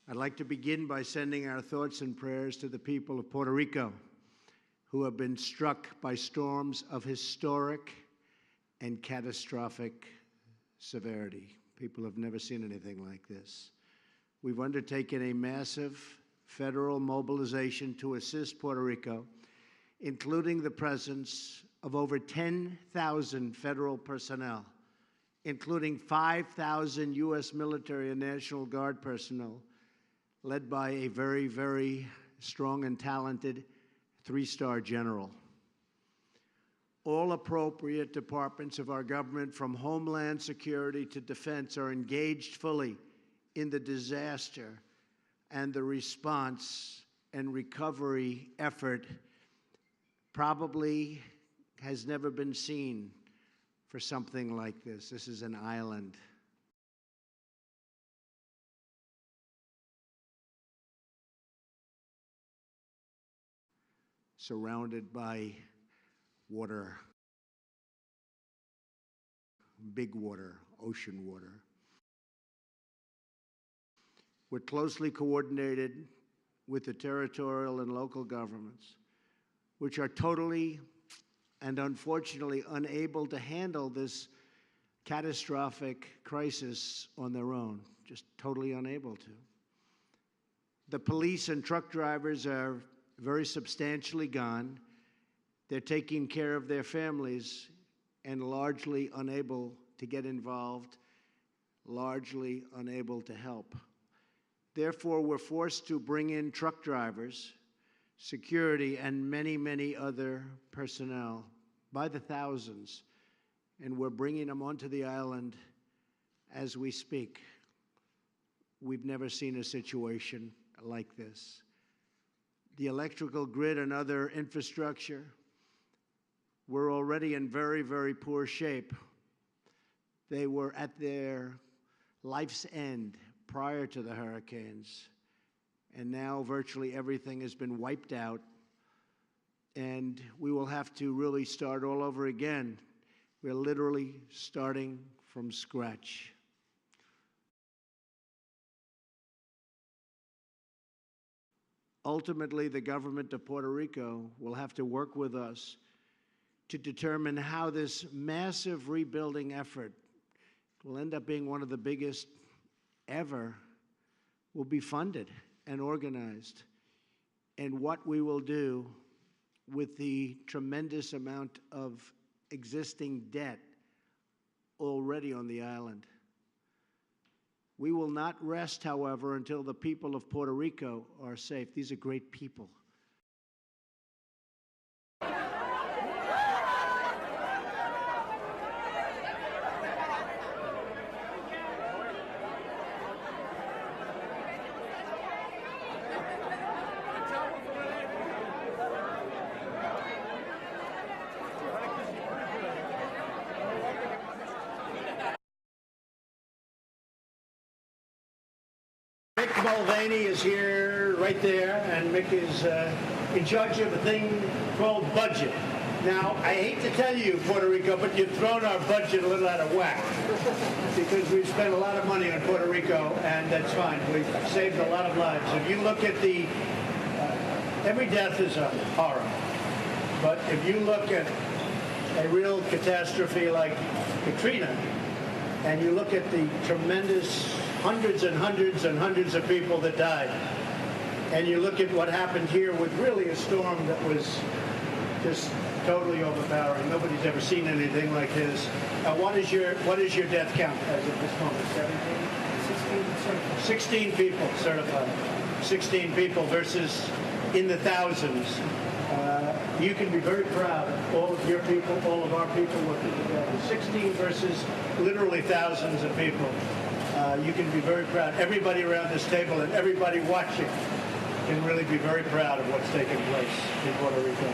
I'd like to begin by sending our thoughts and prayers to the people of Puerto Rico who have been struck by storms of historic and catastrophic severity. People have never seen anything like this. We've undertaken a massive federal mobilization to assist Puerto Rico, including the presence of over 10,000 federal personnel, including 5,000 U.S. military and National Guard personnel, led by a very, very strong and talented three-star general. All appropriate departments of our government, from Homeland Security to Defense, are engaged fully in the disaster and the response and recovery effort probably has never been seen for something like this. This is an island. Surrounded by water, big water, ocean water. We're closely coordinated with the territorial and local governments, which are totally and unfortunately unable to handle this catastrophic crisis on their own, just totally unable to. The police and truck drivers are very substantially gone. They're taking care of their families and largely unable to get involved, largely unable to help. Therefore, we're forced to bring in truck drivers, security, and many, many other personnel by the thousands, and we're bringing them onto the island as we speak. We've never seen a situation like this. The electrical grid and other infrastructure were already in very, very poor shape. They were at their life's end prior to the hurricanes, and now virtually everything has been wiped out, and we will have to really start all over again. We're literally starting from scratch. Ultimately, the government of Puerto Rico will have to work with us to determine how this massive rebuilding effort will end up being one of the biggest ever, will be funded and organized, and what we will do with the tremendous amount of existing debt already on the island. We will not rest, however, until the people of Puerto Rico are safe. These are great people. Mick Mulvaney is here, right there, and Mick is in charge of a thing called budget. Now, I hate to tell you, Puerto Rico, but you've thrown our budget a little out of whack because we've spent a lot of money on Puerto Rico, and that's fine. We've saved a lot of lives. If you look at the, every death is a horror, but if you look at a real catastrophe like Katrina, and you look at the tremendous hundreds and hundreds and hundreds of people that died, and you look at what happened here with really a storm that was just totally overpowering. Nobody's ever seen anything like this. What is your death count as of this moment? 17? 16 people certified. 16 people versus in the thousands. You can be very proud of all of your people, all of our people working together. 16 versus literally thousands of people. You can be very proud. Everybody around this table and everybody watching can really be very proud of what's taken place in Puerto Rico.